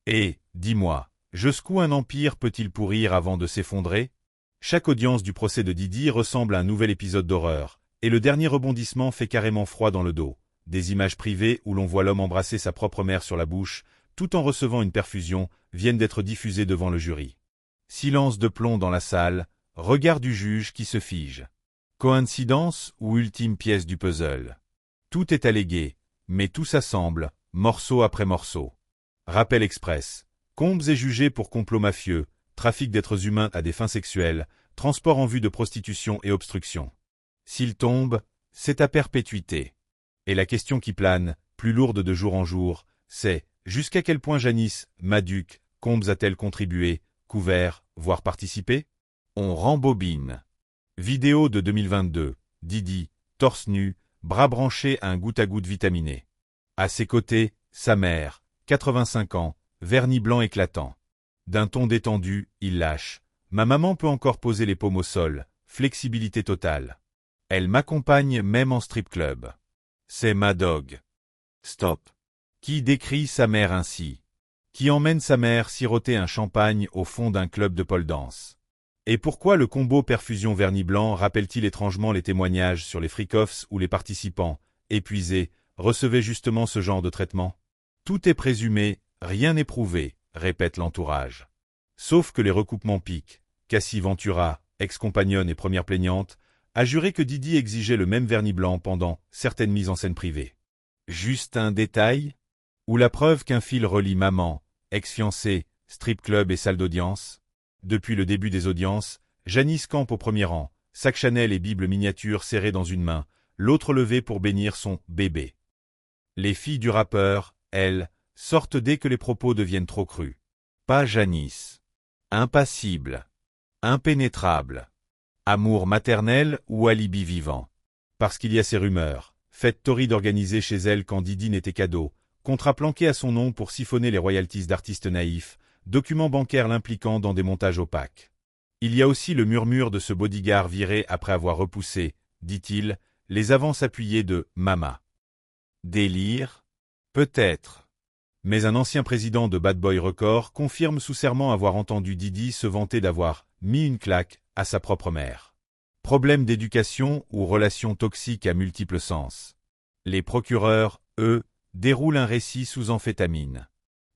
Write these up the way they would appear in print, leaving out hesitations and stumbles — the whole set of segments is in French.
Et, dis-moi, jusqu'où un empire peut-il pourrir avant de s'effondrer? Chaque audience du procès de Didi ressemble à un nouvel épisode d'horreur, et le dernier rebondissement fait carrément froid dans le dos. Des images privées où l'on voit l'homme embrasser sa propre mère sur la bouche, tout en recevant une perfusion, viennent d'être diffusées devant le jury. Silence de plomb dans la salle, regard du juge qui se fige. Coïncidence ou ultime pièce du puzzle? Tout est allégué, mais tout s'assemble, morceau après morceau. Rappel express. Combes est jugé pour complot mafieux, trafic d'êtres humains à des fins sexuelles, transport en vue de prostitution et obstruction. S'il tombe, c'est à perpétuité. Et la question qui plane, plus lourde de jour en jour, c'est jusqu'à quel point Janice, Maduc, Combes a-t-elle contribué, couvert, voire participé? On rembobine. Vidéo de 2022. Didi, torse nu, bras branchés à un goutte-à-goutte vitaminé. À ses côtés, sa mère, 85 ans, vernis blanc éclatant. D'un ton détendu, il lâche. Ma maman peut encore poser les paumes au sol, flexibilité totale. Elle m'accompagne même en strip club. C'est ma dog. Stop. Qui décrit sa mère ainsi? Qui emmène sa mère siroter un champagne au fond d'un club de pole dance? Et pourquoi le combo perfusion vernis blanc rappelle-t-il étrangement les témoignages sur les freak-offs où les participants, épuisés, recevaient justement ce genre de traitement? Tout est présumé, rien n'est prouvé, répète l'entourage. Sauf que les recoupements piquent. Cassie Ventura, ex-compagnonne et première plaignante, a juré que Didi exigeait le même vernis blanc pendant certaines mises en scène privées. Juste un détail? Ou la preuve qu'un fil relie maman, ex-fiancée, strip club et salle d'audience? Depuis le début des audiences, Janice campe au premier rang, sac Chanel et Bible miniature serrée dans une main, l'autre levée pour bénir son bébé. Les filles du rappeur, elles, sortent dès que les propos deviennent trop crus. Pas Janice. Impassible. Impénétrable. Amour maternel ou alibi vivant? Parce qu'il y a ces rumeurs. Fête torride organisée chez elle quand Didi n'était qu'ado, contrat planqué à son nom pour siphonner les royalties d'artistes naïfs, documents bancaires l'impliquant dans des montages opaques. Il y a aussi le murmure de ce bodyguard viré après avoir repoussé, dit-il, les avances appuyées de « Mama ». Délire? Peut-être. Mais un ancien président de Bad Boy Records confirme sous serment avoir entendu Didi se vanter d'avoir « mis une claque » à sa propre mère. Problème d'éducation ou relation toxique à multiples sens. Les procureurs, eux, déroulent un récit sous amphétamine.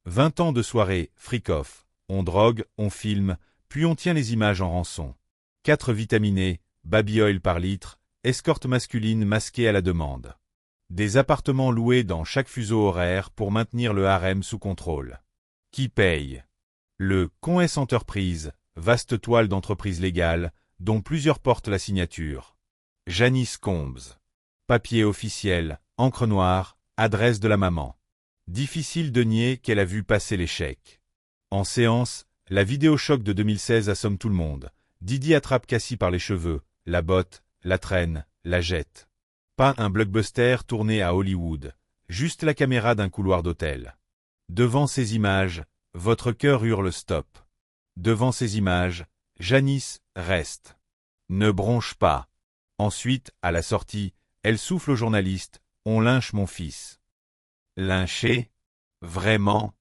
20 ans de soirée, freak-off, on drogue, on filme, puis on tient les images en rançon. 4 vitaminés, baby oil par litre, escorte masculine masquée à la demande. Des appartements loués dans chaque fuseau horaire pour maintenir le harem sous contrôle. Qui paye? Le Con-S Enterprise, vaste toile d'entreprise légale, dont plusieurs portent la signature. Janice Combes. Papier officiel, encre noire, adresse de la maman. Difficile de nier qu'elle a vu passer les chèques. En séance, la vidéo choc de 2016 assomme tout le monde. Didi attrape Cassie par les cheveux, la botte, la traîne, la jette. Pas un blockbuster tourné à Hollywood, juste la caméra d'un couloir d'hôtel. Devant ces images, votre cœur hurle stop. Devant ces images, Janice reste. Ne bronche pas. Ensuite, à la sortie, elle souffle au journaliste, on lynche mon fils. Lyncher? Vraiment?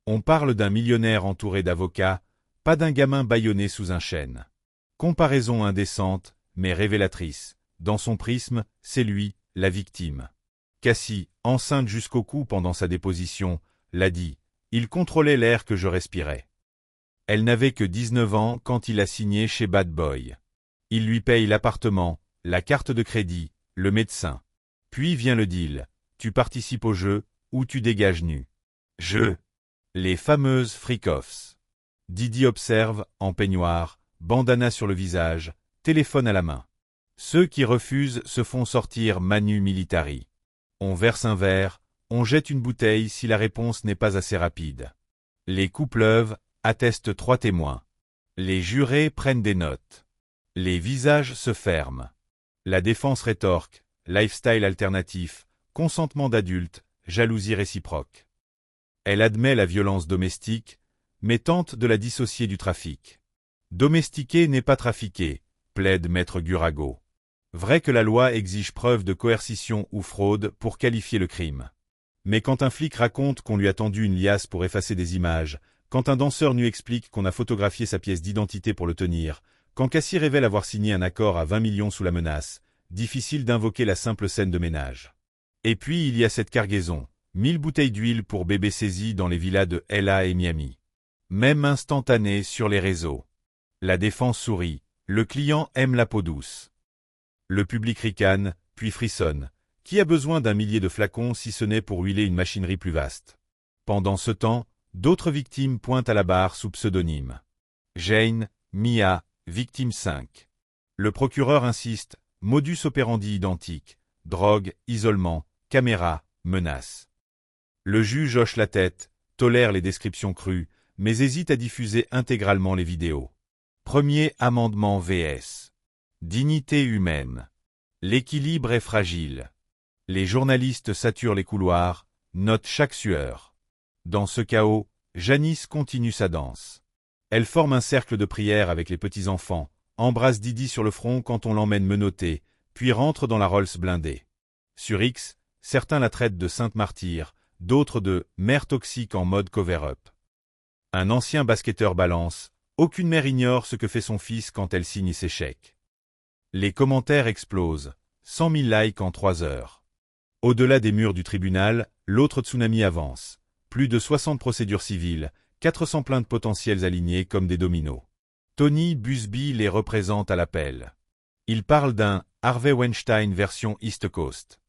On parle d'un millionnaire entouré d'avocats, pas d'un gamin bâillonné sous un chêne. Comparaison indécente, mais révélatrice. Dans son prisme, c'est lui, la victime. Cassie, enceinte jusqu'au cou pendant sa déposition, l'a dit. Il contrôlait l'air que je respirais. Elle n'avait que 19 ans quand il a signé chez Bad Boy. Il lui paye l'appartement, la carte de crédit, le médecin. Puis vient le deal. Tu participes au jeu, ou tu dégages nu. Jeu. Les fameuses freak-offs. Didi observe, en peignoir, bandana sur le visage, téléphone à la main. Ceux qui refusent se font sortir manu militari. On verse un verre, on jette une bouteille si la réponse n'est pas assez rapide. Les coups pleuvent, attestent 3 témoins. Les jurés prennent des notes. Les visages se ferment. La défense rétorque, lifestyle alternatif, consentement d'adulte, jalousie réciproque. Elle admet la violence domestique, mais tente de la dissocier du trafic. Domestiquer n'est pas trafiquer, plaide maître Gurago. Vrai que la loi exige preuve de coercition ou fraude pour qualifier le crime. Mais quand un flic raconte qu'on lui a tendu une liasse pour effacer des images, quand un danseur nu explique qu'on a photographié sa pièce d'identité pour le tenir, quand Cassie révèle avoir signé un accord à 20 millions sous la menace, difficile d'invoquer la simple scène de ménage. Et puis il y a cette cargaison, 1000 bouteilles d'huile pour bébé saisies dans les villas de LA et Miami. Même instantané sur les réseaux. La défense sourit, le client aime la peau douce. Le public ricane, puis frissonne. Qui a besoin d'un millier de flacons si ce n'est pour huiler une machinerie plus vaste? Pendant ce temps, d'autres victimes pointent à la barre sous pseudonyme. Jane, Mia, victime 5. Le procureur insiste, modus operandi identique, drogue, isolement, caméra, menace. Le juge hoche la tête, tolère les descriptions crues, mais hésite à diffuser intégralement les vidéos. Premier amendement vs. Dignité humaine. L'équilibre est fragile. Les journalistes saturent les couloirs, notent chaque sueur. Dans ce chaos, Janice continue sa danse. Elle forme un cercle de prière avec les petits-enfants, embrasse Didi sur le front quand on l'emmène menottée, puis rentre dans la Rolls blindée. Sur X, certains la traitent de sainte martyre, d'autres de mère toxique en mode cover-up. Un ancien basketteur balance, aucune mère ignore ce que fait son fils quand elle signe ses chèques. Les commentaires explosent, 100 000 likes en 3 heures. Au-delà des murs du tribunal, l'autre tsunami avance. Plus de 60 procédures civiles, 400 plaintes potentielles alignées comme des dominos. Tony Busby les représente à l'appel. Il parle d'un Harvey Weinstein version East Coast.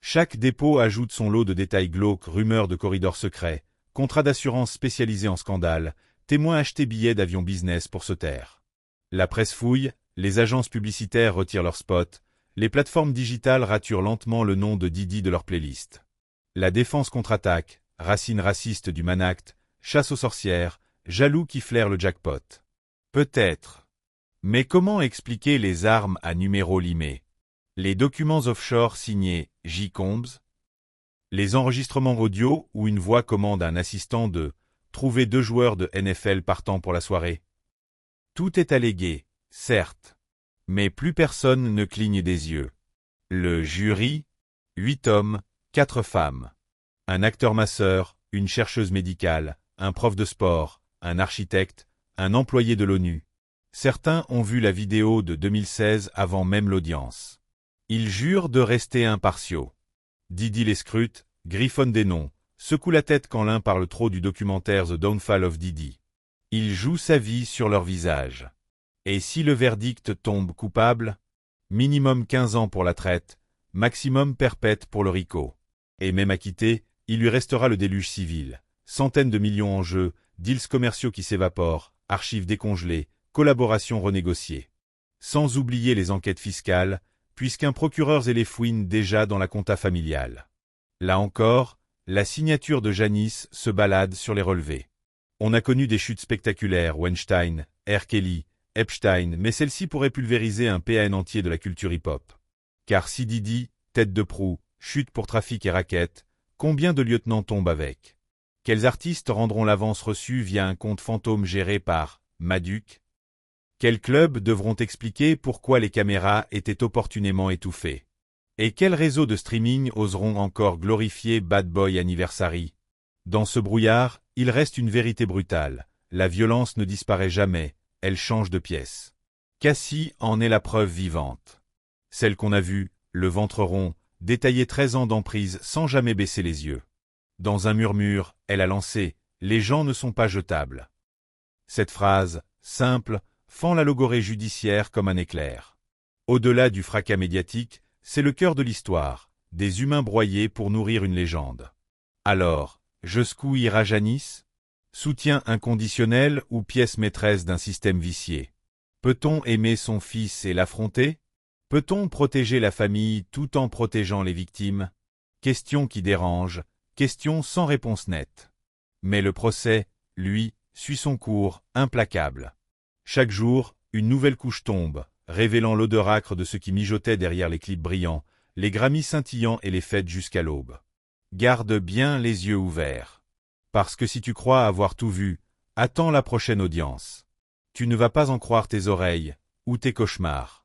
Chaque dépôt ajoute son lot de détails glauques, rumeurs de corridors secrets, contrats d'assurance spécialisés en scandales, témoins achetés billets d'avion business pour se taire. La presse fouille, les agences publicitaires retirent leurs spots, les plateformes digitales raturent lentement le nom de Didi de leur playlist. La défense contre-attaque, racine raciste du Manacte, chasse aux sorcières, jaloux qui flairent le jackpot. Peut-être. Mais comment expliquer les armes à numéro limé? Les documents offshore signés J. Combs? Les enregistrements audio où une voix commande à un assistant de « trouver 2 joueurs de NFL partant pour la soirée ». Tout est allégué, certes. Mais plus personne ne cligne des yeux. Le jury, 8 hommes, 4 femmes. Un acteur masseur, une chercheuse médicale, un prof de sport, un architecte, un employé de l'ONU. Certains ont vu la vidéo de 2016 avant même l'audience. Ils jurent de rester impartiaux. Didi les scrute, griffonne des noms, secoue la tête quand l'un parle trop du documentaire The Downfall of Didi. Il joue sa vie sur leur visage. Et si le verdict tombe coupable? Minimum 15 ans pour la traite, maximum perpète pour le RICO. Et même acquitté, il lui restera le déluge civil. Centaines de millions en jeu, deals commerciaux qui s'évaporent, archives décongelées, collaborations renégociées. Sans oublier les enquêtes fiscales, puisqu'un procureur les fouine déjà dans la compta familiale. Là encore, la signature de Janice se balade sur les relevés. On a connu des chutes spectaculaires, Weinstein, R. Kelly, Epstein, mais celle-ci pourrait pulvériser un PAN entier de la culture hip-hop. Car si Didi, tête de proue, chute pour trafic et raquettes, combien de lieutenants tombent avec? Quels artistes rendront l'avance reçue via un compte fantôme géré par Maduc? Quels clubs devront expliquer pourquoi les caméras étaient opportunément étouffées? Et quels réseaux de streaming oseront encore glorifier Bad Boy Anniversary? Dans ce brouillard, il reste une vérité brutale. La violence ne disparaît jamais, elle change de pièce. Cassie en est la preuve vivante. Celle qu'on a vue, le ventre rond, détaillé 13 ans d'emprise sans jamais baisser les yeux. Dans un murmure, elle a lancé « Les gens ne sont pas jetables ». Cette phrase, simple, fend la logorrhée judiciaire comme un éclair. Au-delà du fracas médiatique, c'est le cœur de l'histoire, des humains broyés pour nourrir une légende. Alors, jusqu'où ira Janice? Soutien inconditionnel ou pièce maîtresse d'un système vicié? Peut-on aimer son fils et l'affronter? Peut-on protéger la famille tout en protégeant les victimes? Question qui dérange, question sans réponse nette. Mais le procès, lui, suit son cours, implacable. Chaque jour, une nouvelle couche tombe, révélant l'odeur âcre de ce qui mijotait derrière les clips brillants, les Grammys scintillants et les fêtes jusqu'à l'aube. Garde bien les yeux ouverts. Parce que si tu crois avoir tout vu, attends la prochaine audience. Tu ne vas pas en croire tes oreilles, ou tes cauchemars.